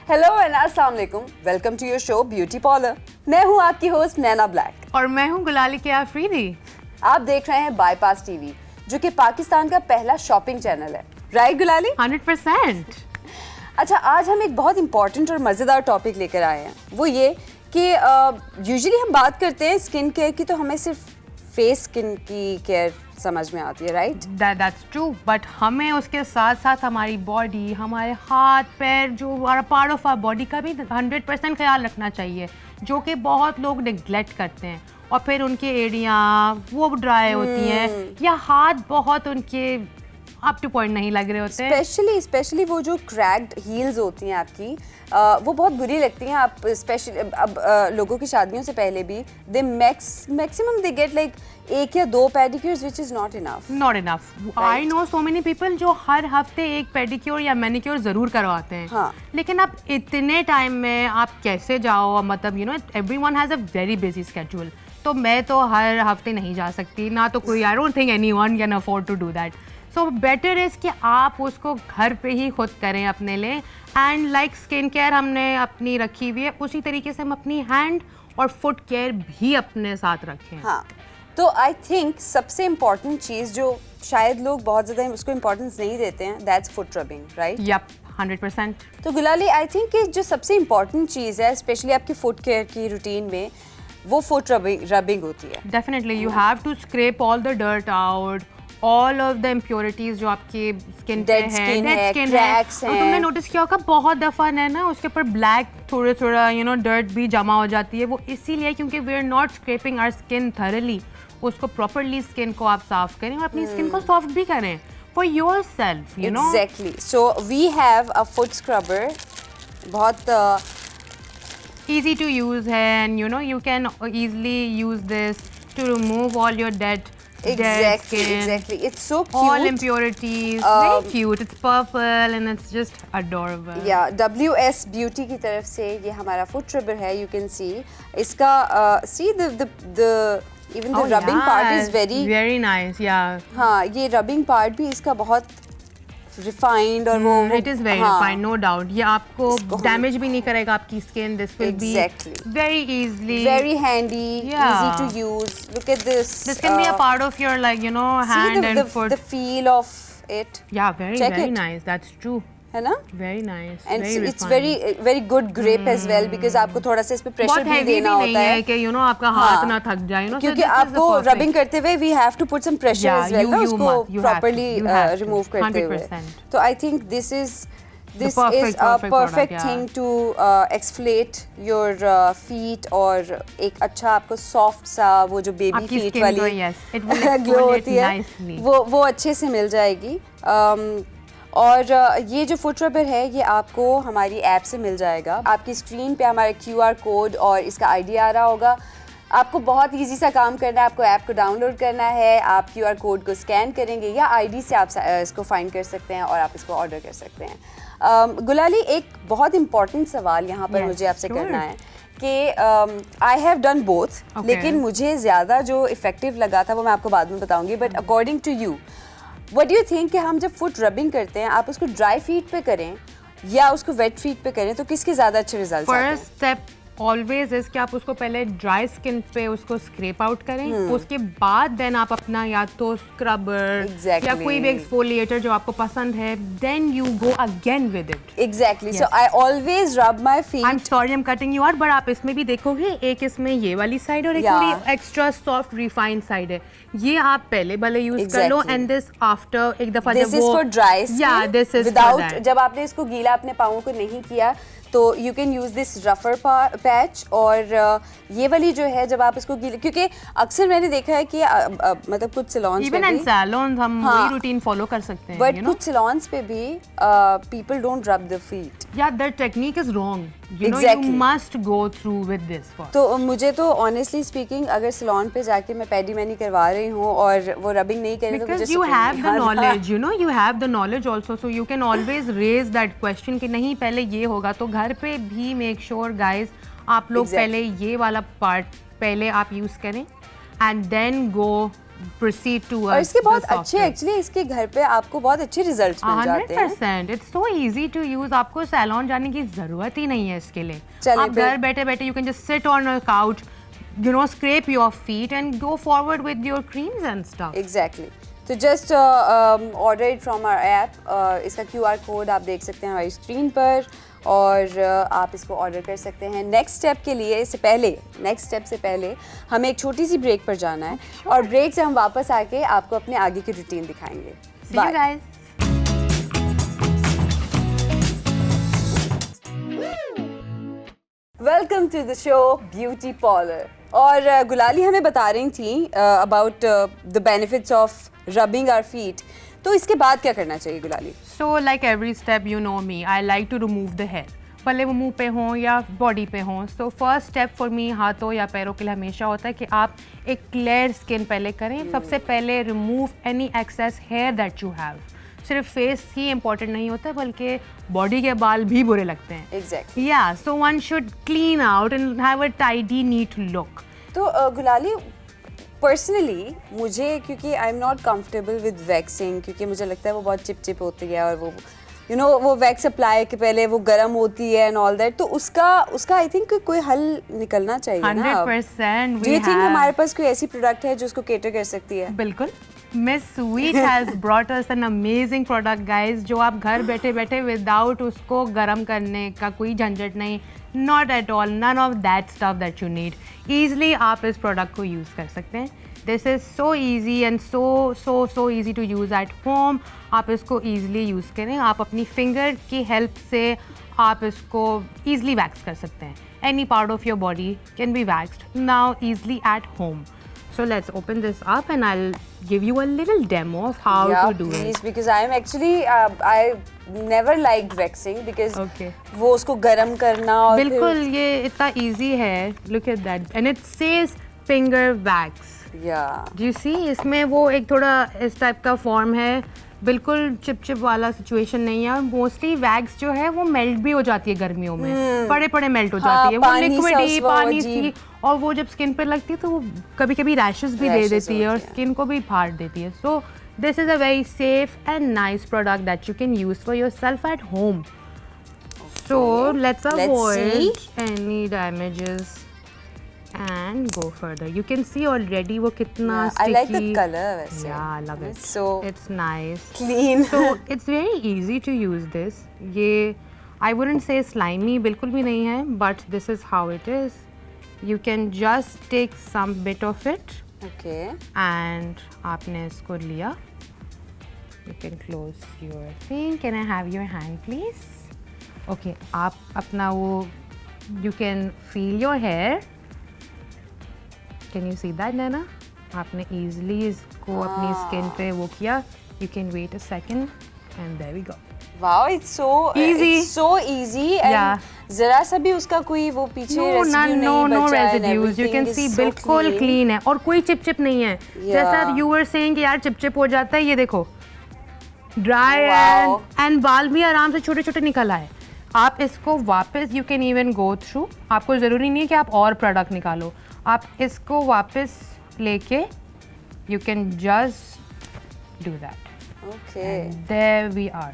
Hello and अस्सलाम वालेकुम, welcome to your show beauty parlour. मैं हूं आपकी होस्ट नैना ब्लैक और मैं हूं गुलाली के आफरीदी। आप देख रहे हैं बाईपास टीवी, जो कि पाकिस्तान का पहला शॉपिंग चैनल है। राइट गुलाली? 100%। अच्छा, आज हम एक बहुत इंपॉर्टेंट और मज़ेदार टॉपिक लेकर आए हैं। वो ये कि यूजुअली हम बात करते हैं स्किन केयर की, तो हमें सिर्फ फेस स्किन की केयर समझ में आती है, राइट? That's true, बट हमें उसके साथ साथ हमारी बॉडी, हमारे हाथ पैर, जो हमारा पार्ट ऑफ आवर बॉडी का भी 100% ख्याल रखना चाहिए, जो कि बहुत लोग नेग्लेक्ट करते हैं और फिर उनकी एड़ियाँ वो ड्राई होती हैं या हाथ बहुत उनके अप टू पॉइंट नहीं लग रहे होते हैं। स्पेशली वो जो क्रैक्ड हील्स होती हैं आपकी, वो बहुत बुरी लगती हैं। आप स्पेशली अब लोगों की शादियों से पहले भी they maximum they get like 1 या 2 pedicures, which is not enough. I know so many people जो हर हफ्ते एक पेडिक्योर या मैनिक्योर जरूर करवाते हैं। हाँ। लेकिन अब इतने टाइम में आप कैसे जाओ, मतलब you know everyone has a very busy schedule, तो मैं तो हर हफ्ते नहीं जा सकती, ना तो कोई, I don't think anyone can afford to do that. So better is कि आप उसको घर पे ही खुद करें अपने लिए। एंड लाइक स्किन केयर हमने अपनी रखी हुई है, उसी तरीके से हम अपनी हैंड और फुट केयर भी अपने साथ रखें। हाँ, तो आई थिंक सबसे इम्पॉर्टेंट चीज़ जो शायद लोग बहुत ज़्यादा उसको इम्पोर्टेंस नहीं देते हैं, that's foot rubbing, right? Yup, 100%। तो गुलाली, आई थिंक कि जो सबसे इम्पॉर्टेंट चीज़ है स्पेशली आपकी फुट केयर की रूटीन में, वो फुट रबिंग होती है। Definitely you have to scrap all the dirt out, all of the impurities जो आपकी स्किन पे है, डेड स्किन है। और तुमने नोटिस किया होगा बहुत दफ़ा है ना उसके ऊपर ब्लैक थोड़ा यू नो डर्ट भी जमा हो जाती है। वो इसीलिए क्योंकि we are not scrapping our skin thoroughly. उसको प्रॉपरली स्किन को आप साफ करें और अपनी स्किन को सॉफ्ट भी करें for yourself, you know. Exactly. So we have a foot scrubber, बहुत easy to use है, and you know you can easily use this to remove all your dead skin. Exactly. It's so cute. All impurities. Very cute. It's purple and it's just adorable. Yeah, WS Beauty की तरफ से ये हमारा foot rubber है. You can see इसका see the even the rubbing part is very nice. Yeah. हाँ, ये rubbing part भी इसका बहुत refined और वो it is very refined, no doubt. ये आपको डैमेज भी नहीं करेगा आपकी skin. This will be very easily, very handy, easy to use. Look at this. This can be a part of your, like, you know, hand and foot. The feel of it. Yeah, very nice. That's true. है ना? Very nice. And it's very good grip as well, because आपको थोड़ा सा इस पे pressure भी देना होता है कि you know आपका हाथ ना थक जाए, you know, क्योंकि आपको रबिंग करते हुए we have to put some pressure as well, ना उसको properly remove करते हुए. तो I think this is a perfect thing to exfoliate your feet और एक अच्छा आपको soft सा वो जो baby feet वाली glow होती है वो अच्छे से मिल जाएगी. और ये जो फुट रबर है ये आपको हमारी ऐप से मिल जाएगा. आपकी स्क्रीन पे हमारा QR कोड और इसका ID आ रहा होगा. आपको बहुत इजी सा काम करना है. आपको ऐप को डाउनलोड करना है, आप QR कोड को स्कैन करेंगे या ID से आप इसको फाइंड कर सकते हैं और आप इसको ऑर्डर कर सकते हैं. गुलाली, एक बहुत इंपॉर्टेंट सवाल यहाँ पर मुझे आपसे करना है कि आई हैव डन बोथ, लेकिन मुझे ज़्यादा जो इफ़ेक्टिव लगा था वो मैं आपको बाद में बताऊँगी. But according to you, what do you think कि हम जब फुट रबिंग करते हैं आप उसको ड्राई फीट पे करें या उसको वेट फीट पे करें, तो किसके ज़्यादा अच्छे रिजल्ट्स आते हैं? फर्स्ट स्टेप ऑलवेज इज कि आप उसको पहले ड्राई स्किन पे उसको स्क्रैप आउट करें. उसके बाद देन आप अपना या तो स्क्रबर या कोई भी एक्सफोलिएटर जो आपको पसंद है, then you go again with it. Exactly. So I always rub my feet. I am sorry I am cutting you out, but आप इसमें भी देखोगे एक इसमें ये वाली साइड और एक पूरी एक्स्ट्रा सॉफ्ट रिफाइंड साइड है. ये आप पहले भले यूज कर लो एंड दिस आफ्टर एक दफा जब वो ड्राई या दिस इज विदाउट, जब आपने इसको गीला अपने पाँवों को नहीं किया तो यू कैन यूज़ दिस रफर पैच. और ये वाली जो है जब आप इसको गीले, क्योंकि अक्सर मैंने देखा है कि मतलब कुछ सैलून्स पे भी सैलून हम वही रूटीन फॉलो कर सकते हैं, बट कुछ सैलून्स पे भी people don't rub the feet. या that technique is wrong. You know, you must go through with this first. तो मुझे तो ऑनेस्टली स्पीकिंग अगर सैलून पे जाके मैं पेडी मैनी करवा रही हूँ और वो रबिंग नहीं करें तो मुझे you have the knowledge, you know, you have the knowledge also, so you can always raise that question कि नहीं पहले ये होगा. तो घर पे भी make sure guys आप लोग पहले ये वाला पार्ट पहले आप यूज़ करें and then go proceed to और इसके बहुत अच्छे एक्चुअली इसके घर पे आपको बहुत अच्छे रिजल्ट्स मिल जाते हैं 100%. It's so easy to use. आपको सैलून जाने की जरूरत ही नहीं है इसके लिए. आप घर बैठे बैठे you can just sit on a couch, you know, scrape your feet and go forward with your creams and stuff. Exactly. तो just order it from our app. इसका QR कोड आप देख सकते हैं हमारी स्क्रीन पर और आप इसको ऑर्डर कर सकते हैं. नेक्स्ट स्टेप के लिए नेक्स्ट स्टेप से पहले हमें एक छोटी सी ब्रेक पर जाना है और ब्रेक से हम वापस आके आपको अपने आगे की रूटीन दिखाएंगे. See you guys. Welcome to the show beauty parlour. और गुलाली हमें बता रही थी about the benefits of rubbing our feet. तो इसके बाद क्या करना चाहिए गुलाली? So like every step, you know me, I like to remove the hair. भले वो मुंह पे हो या बॉडी पे हो. So first step for me हाथों या पैरों के लिए हमेशा होता है कि आप एक क्लियर स्किन पहले करें. सबसे पहले remove any excess hair that you have. सिर्फ फेस ही इम्पोर्टेंट नहीं होता बल्कि बॉडी के बाल भी बुरे लगते हैं. Exactly. Yeah, so one should clean out and have a tidy, neat look. तो गुलाली पर्सनली मुझे क्योंकि I am not comfortable with waxing क्योंकि मुझे लगता है वो बहुत चिप होती है और वो यू नो वो वैक्स अप्लाई के पहले वो गर्म होती है एंड ऑल दैट. तो उसका आई थिंक कोई हल निकलना चाहिए 100%. डू यू थिंक हमारे पास कोई ऐसी प्रोडक्ट है जो उसको केटर कर सकती है? बिल्कुल. Miss Sweet has brought us an amazing product, guys, जो आप घर बैठे बैठे विदाउट उसको गर्म करने का कोई झंझट नहीं. Not at all, none of that stuff that you need. Easily आप इस प्रोडक्ट को यूज़ कर सकते हैं. This is so easy and so easy to use at home. आप इसको easily यूज़ करें. आप अपनी फिंगर की हेल्प से आप इसको easily वैक्स कर सकते हैं. Any part of your body can be waxed now easily at home. So let's open this up and I'll give you a little demo of how to do please, it. because I am actually I never liked waxing because वो उसको गर्म करना और बिल्कुल ये इतना easy है. Look at that and it says finger wax. Yeah. Do you see? इसमें वो एक थोड़ा इस टाइप का फॉर्म है. बिल्कुल चिप वाला सिचुएशन नहीं है. मोस्टली वैक्स जो है वो मेल्ट भी हो जाती है गर्मियों में. पड़े मेल्ट हो जाती है. वो लिक्विडी पानी सी और वो जब स्किन पे लगती है तो वो कभी कभी रैशेस भी दे देती है और स्किन को भी फाड़ देती है. So this is a very safe and nice product that you can use for yourself at home. So let's avoid any damages and go further. You can see already वो कितना sticky. I like the color वैसे. Yeah, I love it. So it's nice. Clean. So it's very easy to use this. ये I wouldn't say slimy बिल्कुल भी नहीं है, but this is how it is. You can just take some bit of it. Okay. And आपने इसको लिया. You can close your thing. Can I have your hand, please? Okay. आप अपना वो you can feel your hair. Can you see that, Nana? आपने easily इसको अपनी skin पे वो किया. You can wait a second and there we go. Wow, it's so easy. It's so easy and जरा सा भी उसका कोई वो पीछे residue नहीं बचा है. No residues. You can see बिल्कुल clean है और कोई चिप नहीं है. जैसा you were saying कि यार चिप हो जाता है, ये देखो dry and बाल भी आराम से छोटे निकल आए. आप इसको वापस you can even go through. आपको ज़रूरी नहीं है कि आप और प्रोडक्ट निकालो. आप इसको वापस लेके you can just do that. Okay. And there we are.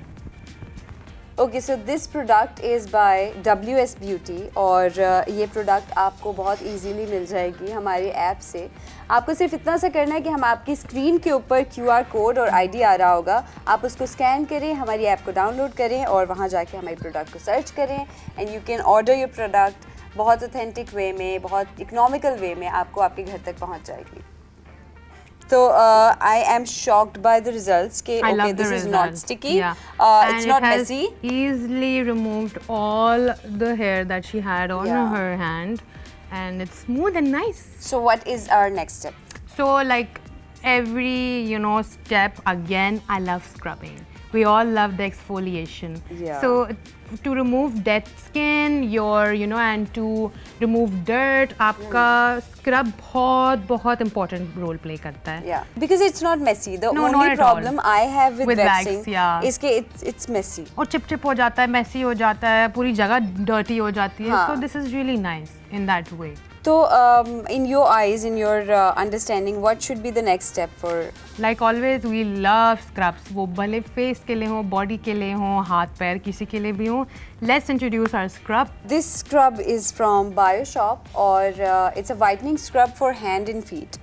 Okay, so this product is by WS Beauty और ये प्रोडक्ट आपको बहुत इजीली मिल जाएगी हमारी ऐप से. आपको सिर्फ इतना सा करना है कि हम आपकी स्क्रीन के ऊपर QR कोड और ID आ रहा होगा. आप उसको स्कैन करें, हमारी ऐप को डाउनलोड करें और वहाँ जाके हमारी प्रोडक्ट को सर्च करें and you can order your product. बहुत ऑथेंटिक वे में, बहुत इकोनॉमिकल वे में आपको आपके घर तक पहुँच जाएगी. So I am shocked by the results. Okay, this is not sticky. Yeah. It's not messy. Easily removed all the hair that she had on her hand, and it's smooth and nice. So what is our next step? So like every step again, I love scrubbing. We all love the exfoliation. Yeah. So to remove dead skin, and to remove dirt, आपका scrub बहुत important role play करता है. Yeah. Because it's not messy. The only problem I have with waxing is कि it's messy. और chip हो जाता है, messy हो जाता है, पूरी जगह dirty हो जाती है. So this is really nice in that way. तो in your eyes, in your understanding, what should be the next step for? Like always, we love scrubs. वो भले face के लिए हो, body के लिए हो, हाथ पैर किसी के लिए भी हो. Let's introduce our scrub. This scrub is from BioShop और it's a whitening scrub for hand and feet.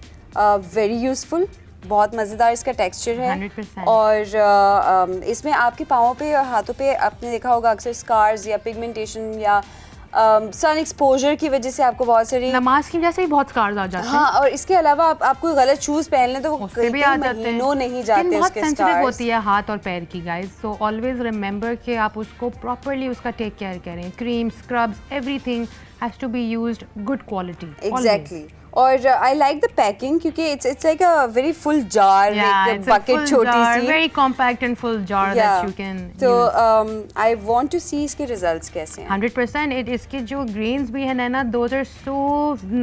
Very useful. बहुत मज़ेदार इसका टेक्सचर है 100%. और इसमें आपके पाँवों पे और हाथों पे आपने देखा होगा अक्सर स्कार्स या पिगमेंटेशन या सन एक्सपोजर की वजह से आपको बहुत सारी नमाज की वजह से भी बहुत स्कार्स आ जाते हैं. हाँ, और इसके अलावा आपको गलत शूज पहन लें तो वो कई महीनों नहीं जाते. बहुत सेंसिटिव होती है हाथ और पैर की गाइस. सो ऑलवेज रिमेंबर कि आप उसको प्रॉपर्ली उसका टेक केयर करें. Cream, scrubs, everything has to be used good quality. Exactly. और I like the packing क्योंकि it's like a very full jar, like a bucket छोटी सी, very compact and full jar that you can so I want to see इसके results कैसे हैं. 100%. इसके जो grains भी हैं ना, those are so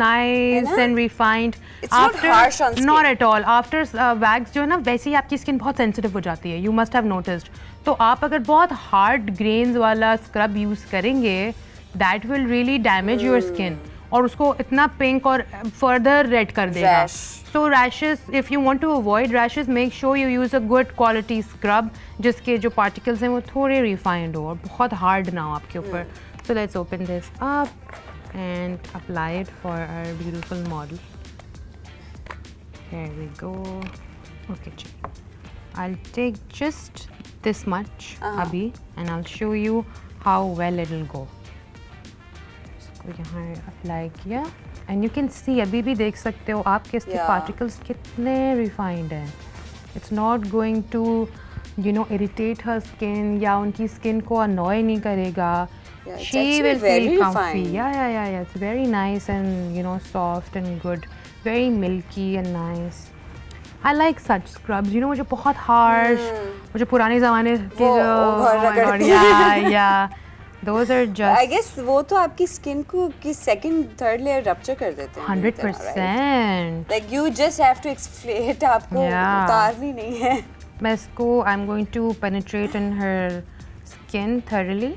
nice and refined. It's not harsh on skin. Not at all. After wax जो है ना, वैसे ही आपकी skin बहुत sensitive हो जाती है. You must have noticed. तो आप अगर बहुत hard grains वाला scrub use करेंगे, that will really damage your skin. और उसको इतना पिंक और फर्दर रेड कर देगा. So rashes, if you want to avoid rashes, make sure you use a good quality scrub जिसके जो पार्टिकल्स हैं वो थोड़े रिफाइंड हो और बहुत हार्ड ना हो आपके ऊपर. So let's open this up and apply it for our beautiful model. Here we go. Okay ji, I will take just this much अभी and I will show you how well it will go. यहाँ apply किया and you can see, अभी भी देख सकते हो आप कि इसके पार्टिकल्स कितने रिफाइंड हैं. It's not going to irritate her skin या उनकी स्किन को अनॉय नहीं करेगा. She will feel comfy. या it's very nice and soft and good, very milky and nice. I like such scrubs. मुझे बहुत हार्श, मुझे पुराने ज़माने के या Those are just. I guess वो तो आपकी स्किन को की second, third layer rupture कर देते हैं. 100%. Like you just have to exfoliate. आपको उतारनी नहीं है. मैं इसको I'm going to penetrate in her skin thoroughly,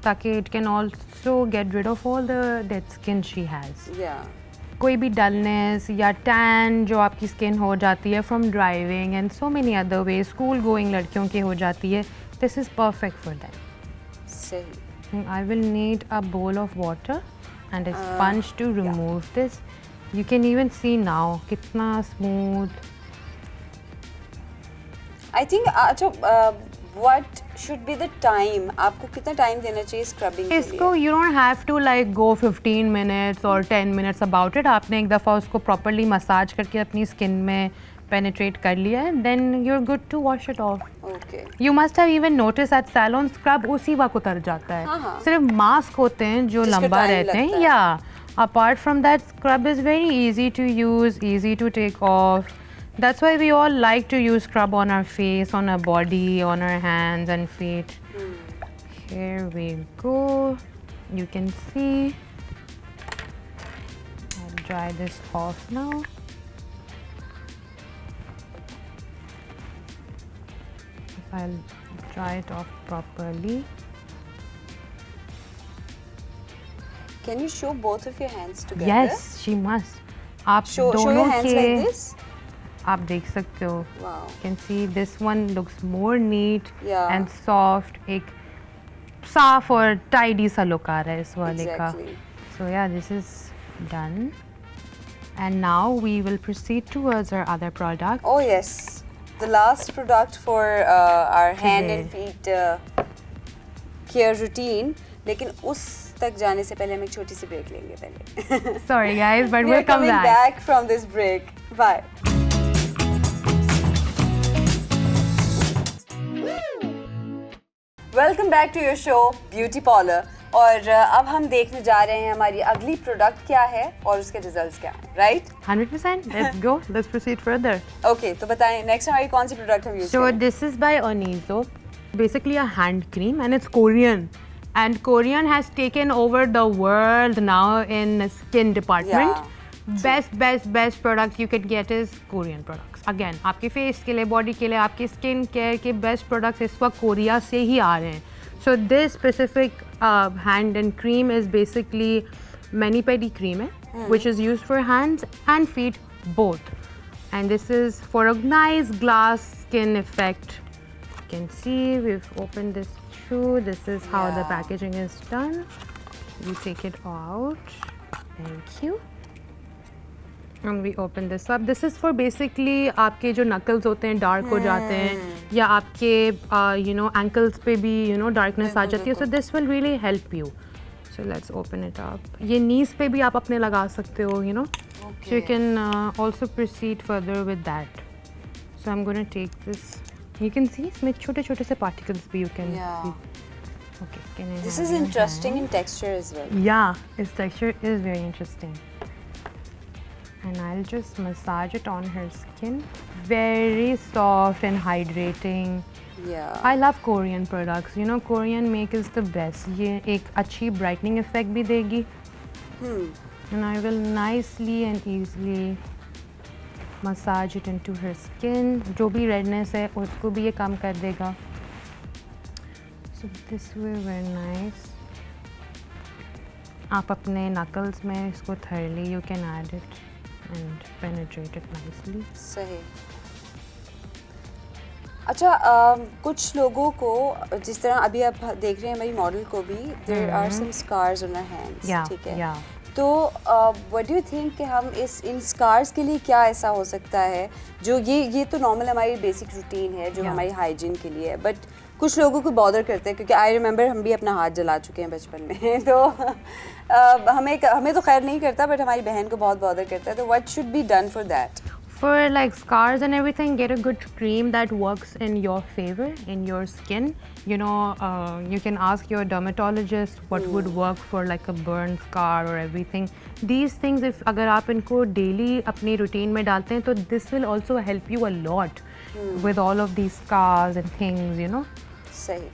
ताकि it can also get rid of all the dead skin she has. Yeah. कोई भी dullness या tan जो आपकी skin हो जाती है from driving and so many other ways, school going लड़कियों की हो जाती है, this is perfect for them. सही. I will need a bowl of water and a sponge to remove this. You can even see now कितना smooth. I think what should be the time? आपको कितना time देना चाहिए scrubbing के लिए? इसको you don't have to like go 15 minutes or 10 minutes about it. आपने एक दफ़ा उसको properly massage करके अपनी skin में penetrate कर लिया है, then you're good to wash it off. Okay. You must have even noticed that salon scrub उसी वक्त उतर जाता है. सिर्फ मास्क होते हैं जो लंबा रहते हैं. या apart from that, scrub is very easy to use, easy to take off. That's why we all like to use scrub on our face, on our body, on our hands and feet. Here we go. You can see. I'll dry this off now. I'll dry it off properly. Can you show both of your hands together? Yes, she must. आप show your hands like this. आप देख सकते हो. Wow. You can see this one looks more neat and soft. एक साफ और tidy सा look आ रहा है इस वाले का. So yeah, this is done. And now we will proceed towards our other product. Oh yes. The last product for our hand and feet care routine. लेकिन उस तक जाने से पहले हम एक छोटी सी ब्रेक लेंगे पहले. Sorry guys, but we'll come back. We're coming back from this break. Bye. Welcome back to your show Beauty Parlor. और अब हम देखने जा रहे हैं हमारी अगली प्रोडक्ट क्या है और उसके रिजल्ट्स क्या हैं, right? 100%. Let's go. Let's proceed further. Okay, तो बताएं नेक्स्ट हमारी कौन सी प्रोडक्ट हम यूज करें? So this is by Onizo. Basically a hand cream and it's Korean. And Korean has taken over the world now in skin department. Best product you could get is Korean products. Again, आपके face के लिए, body के लिए, आपके skin care के best products इस वक्त Korea से ही आ रहे हैं. So this specific hand and cream is basically mani pedi cream है. which is used for hands and feet both. And this is for a nice glass skin effect. You can see we've opened this through. This is how the packaging is done. You take it out. Thank you. And we open this up. This is for basically आपके जो knuckles होते हैं dark हो जाते हैं या आपके you know ankles पे भी you know darkness आ जाती है. So this will really help you. So let's open it up. ये knees पे भी आप अपने लगा सकते हो you know. So you can also proceed further with that. So I'm going to take this. You can see इसमें छोटे-छोटे से particles भी you can see. Okay. Can I this is interesting in texture as well. Yeah, its texture is very interesting. And I'll just massage it on her skin. Very soft and hydrating. Yeah. I love Korean products. You know, Korean make is the best. ये एक अच्छी brightening effect भी देगी. And I will nicely and easily massage it into her skin. जो भी redness है उसको भी ये कम कर देगा. So this way very nice. आप अपने knuckles में इसको thoroughly you can add it and penetrate it nicely. सही. अच्छा कुछ लोगों को जिस तरह अभी आप देख रहे हैं हमारी मॉडल को भी there are some scars on her hands. ठीक है. तो what do you think कि हम इन scars के लिए क्या ऐसा हो सकता है जो ये तो normal हमारी basic routine है जो हमारी hygiene के लिए है, but कुछ लोगों को bother करते हैं क्योंकि I remember हम भी अपना हाथ जला चुके हैं बचपन में तो हमें तो खैर नहीं करता but हमारी बहन को बहुत bother करता है. तो what should be done for that? For like scars and everything, get a good cream that works in your favor, in your skin. You know, you can ask your dermatologist what would work for like a burn scar or everything. These things, if अगर आप इनको daily अपनी routine में डालते हैं, तो this will also help you a lot with all of these scars and things, you know. सही.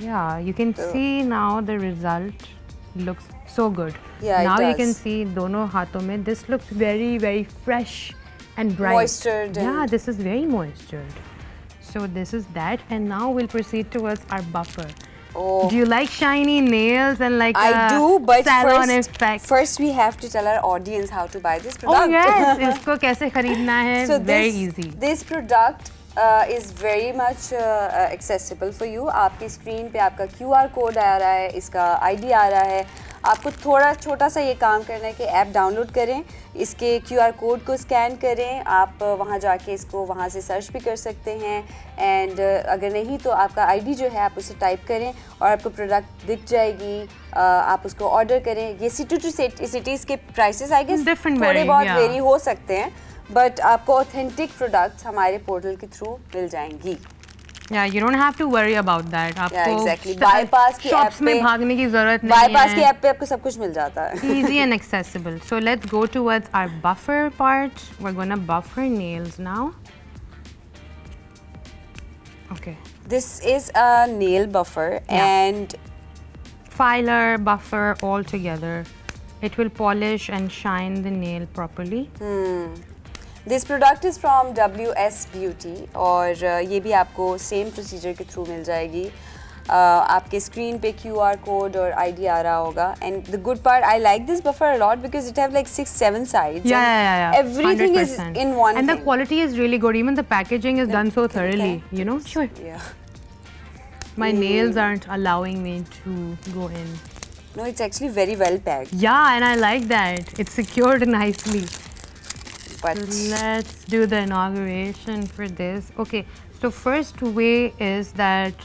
Yeah, you can see now the result looks so good. Yeah, now it does. You can see दोनों हाथों में this looks very very fresh and bright. Moistured. Yeah, this is very moistured. So this is that, and now we'll proceed towards our buffer. Oh. Do you like shiny nails and like I do, but salon effect? First we have to tell our audience how to buy this product. Oh yes, इसको कैसे खरीदना है? So very easy. This product is very much accessible for you. आपकी screen पे आपका QR code आ रहा है, इसका ID आ रहा है. आपको थोड़ा छोटा सा ये काम करना है कि ऐप डाउनलोड करें, इसके QR कोड को स्कैन करें, आप वहाँ जाके इसको वहाँ से सर्च भी कर सकते हैं. एंड अगर नहीं तो आपका ID जो है आप उसे टाइप करें और आपको प्रोडक्ट दिख जाएगी. आप उसको ऑर्डर करें. ये सिटी टू सिटीज़ के प्राइसेस आई गेस थोड़े बहुत वेरी हो सकते हैं, बट आपको ऑथेंटिक प्रोडक्ट्स हमारे पोर्टल के थ्रू मिल जाएंगी. Yeah, you don't have to worry about that. Yeah, exactly. Bypass की ऐप पे में भागने की जरूरत नहीं है. Bypass की ऐप पे आपको सब कुछ मिल जाता है. Easy and accessible. So let's go towards our buffer part. We're gonna buff her nails now. Okay. This is a nail buffer and filer, buffer all together. It will polish and shine the nail properly. This product is from WS Beauty और ये भी आपको same procedure के through मिल जाएगी. आपके screen पे QR code और ID आ रहा होगा. And the good part, I like this buffer a lot because it have like 6-7 sides. Yeah. Everything 100%. is in one. And thing. the quality is really good. Even the packaging is done so thoroughly. You know. Sure. Yeah. My nails aren't allowing me to go in. No, it's actually very well packed. Yeah, and I like that. It's secured nicely. But let's do the inauguration for this. Okay, so first way is that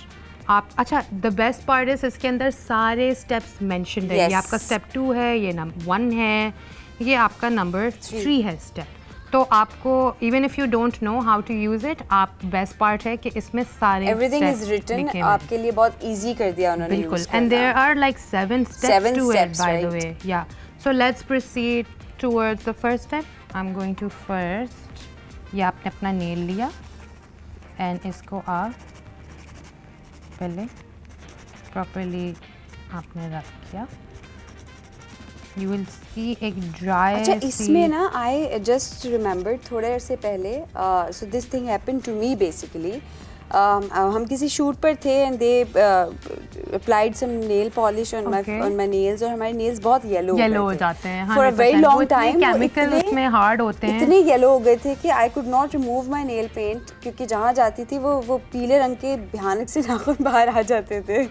आप अच्छा the best part is इसके अंदर सारे steps mentioned है. ये आपका step 2 है, ये number 1 है, ये आपका number 3 है step. तो आपको even if you don't know how to use it, आप best part है कि इसमें सारे everything is written आपके लिए बहुत easy कर दिया उन्होंने use करना. And there are like 7 steps to it by the way. Yeah. So let's proceed towards the first step. I'm going to first, ये आपने अपना nail लिया and इसको आप पहले properly आपने रख किया. You will see एक dry. अच्छा इसमें ना I just remembered थोड़े अर्से पहले so this thing happened to me basically. हम किसी शूट पर थे and they applied some nail polish on my nails और हमारे नेल्स बहुत येलो हो जाते हैं for a very long time. Chemical उसमें हार्ड होते हैं, इतने येलो हो गए थे कि I could not remove my nail paint, क्योंकि जहाँ जाती थी वो पीले रंग के भयानक से नाखून बाहर आ जाते थे।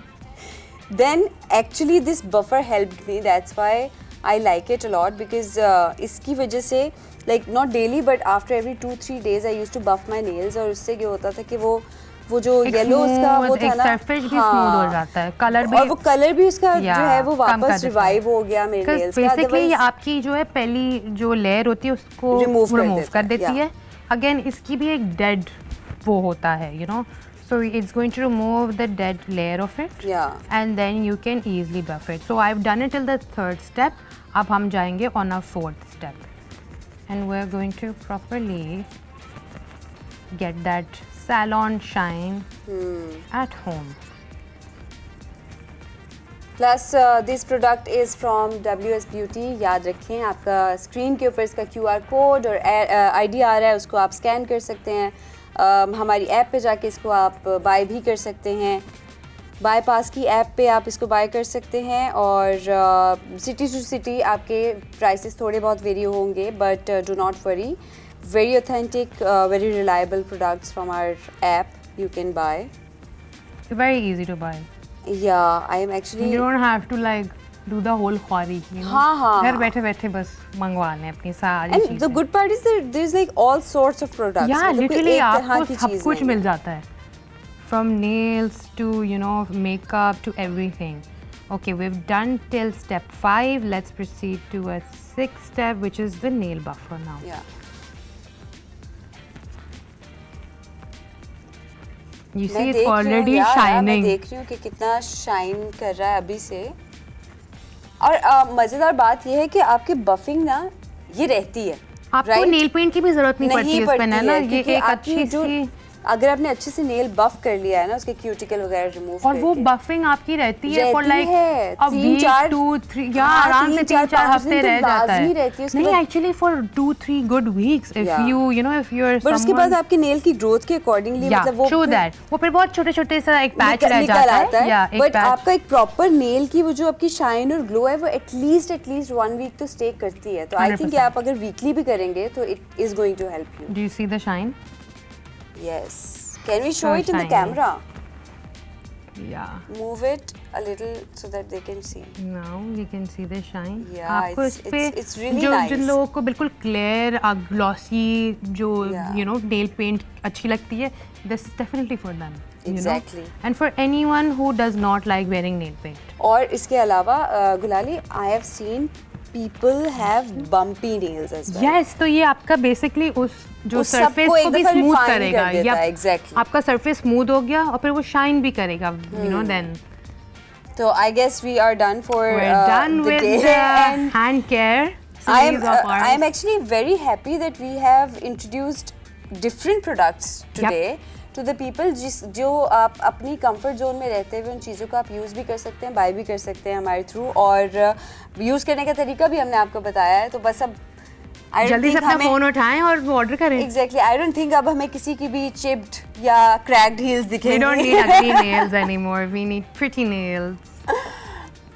Then actually this buffer helped me, that's why I like it a lot, because इसकी वजह से like not daily but after every 2-3 days I used to buff my nails, और उससे क्या होता था कि वो जो येलो उसका वो था ना, सरफेस भी स्मूथ हो जाता है, कलर भी, और वो कलर भी उसका जो है वो वापस रिवाइव हो गया मेरे नेल्स का। बेसिकली आपकी जो है पहली जो लेयर होती है उसको रिमूव कर देती है। अगेन इसकी भी एक डेड वो होता है, you know, so it's going to remove the dead layer of it, and then you can easily buff it. So I've done it till the 3rd step. अब हम जाएंगे on our 4th step, and we're going to properly get that salon shine at home. Plus this product is from WS Beauty. याद रखें, आपका screen के ऊपर इसका QR code और ID आ रहा है, उसको आप स्कैन कर सकते हैं। हमारी ऐप पे जाके इसको आप बाय भी कर सकते हैं। बाईपास की ऐप पे आप इसको बाय कर सकते हैं, और सिटी टू सिटी आपके प्राइसेस थोड़े बहुत वेरी होंगे, but do not worry, very authentic, very reliable products from our app you can buy. Very easy to buy. Yeah, I am actually. You don't have to like do the whole khwari, you know. हाँ घर बैठे बैठे बस मंगवा लें अपनी सारी चीजें। And the good part is that there's like all sorts of products. Yeah, literally आपको सब कुछ मिल जाता है, from nails to, you know, makeup to everything. Okay, we've done till step 5. Let's proceed to a 6th step, which is the nail buffer now. Yeah. You see it's already shining. मैं देख रही हूँ कि कितना shine कर रहा है अभी से, और मजेदार बात यह है कि आपके बफिंग ना ये रहती है, आपको नेल पेंट की भी जरूरत नहीं पड़ती है इसमें, है ना, ये एक अच्छी सी, अगर आपने अच्छे से नेल बफ कर लिया है ना, उसके क्यूटिकल वगैरह रिमूव और वो बफिंग आपकी रहती है फॉर लाइक 3-4 या आराम से 3-4 हफ्ते रह जाता है। नहीं, actually for 2-3 good weeks if you know if you are but उसके बाद आपके नेल की ग्रोथ के अकॉर्डिंगली मतलब वो ट्रू दैट, वो फिर बहुत छोटे-छोटे सा एक पैच रह जाता है, या बट आपका एक प्रॉपर नेल की वो जो आपकी शाइन और ग्लो है वो एटलीस्ट 1 वीक तो स्टे करती है। तो आई थिंक आप अगर वीकली भी करेंगे तो it is going to help you. Do you see the shine? Yes. Can we show it in the camera? Yeah. Move it a little so that they can see. Now you can see the shine. Yeah, आपको इस पे it's really nice. जिन लोगों को बिल्कुल clear glossy जो you know nail paint अच्छी लगती है, this is definitely for them. Exactly. You know? And for anyone who does not like wearing nail paint. और इसके अलावा गुलाली, I have seen people have bumpy nails as well. Yes, तो ये आपका basically उस जो सरफेस को भी स्मूथ करेगा, या exactly. आपका सरफेस स्मूथ हो गया और फिर वो शाइन भी करेगा, you know, then. So I guess we are done for done the with day. And hand care. I am actually very happy that we have introduced different products today. To the people जो आप अपनी comfort zone में रहते हुए उन चीज़ों को आप यूज़ भी कर सकते हैं, बाय भी कर सकते हैं हमारे थ्रू, और यूज़ करने का तरीका भी हमने आपको बताया है। तो बस अब जल्दी से अपना फोन उठाएं और ऑर्डर करें। Exactly. I don't think अब हमें किसी की भी chipped या cracked heels दिखेंगे। We don't need ugly nails anymore. We need pretty nails.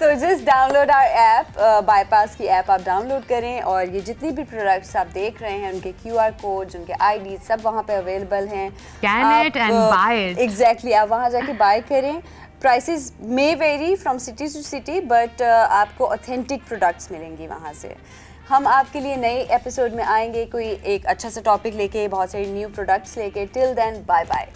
तो just download our app, bypass की ऐप आप डाउनलोड करें, और ये जितनी भी प्रोडक्ट्स आप देख रहे हैं उनके QR कोड्स, उनके ID सब वहाँ पे अवेलेबल हैं। Scan it and buy it. Exactly, आप वहाँ जाके बाय करें। Prices may vary from city to city, but आपको ऑथेंटिक प्रोडक्ट्स मिलेंगी वहाँ से। हम आपके लिए नए एपिसोड में आएंगे कोई एक अच्छा सा टॉपिक लेके, बहुत सारी न्यू प्रोडक्ट्स लेके। Till then, bye bye.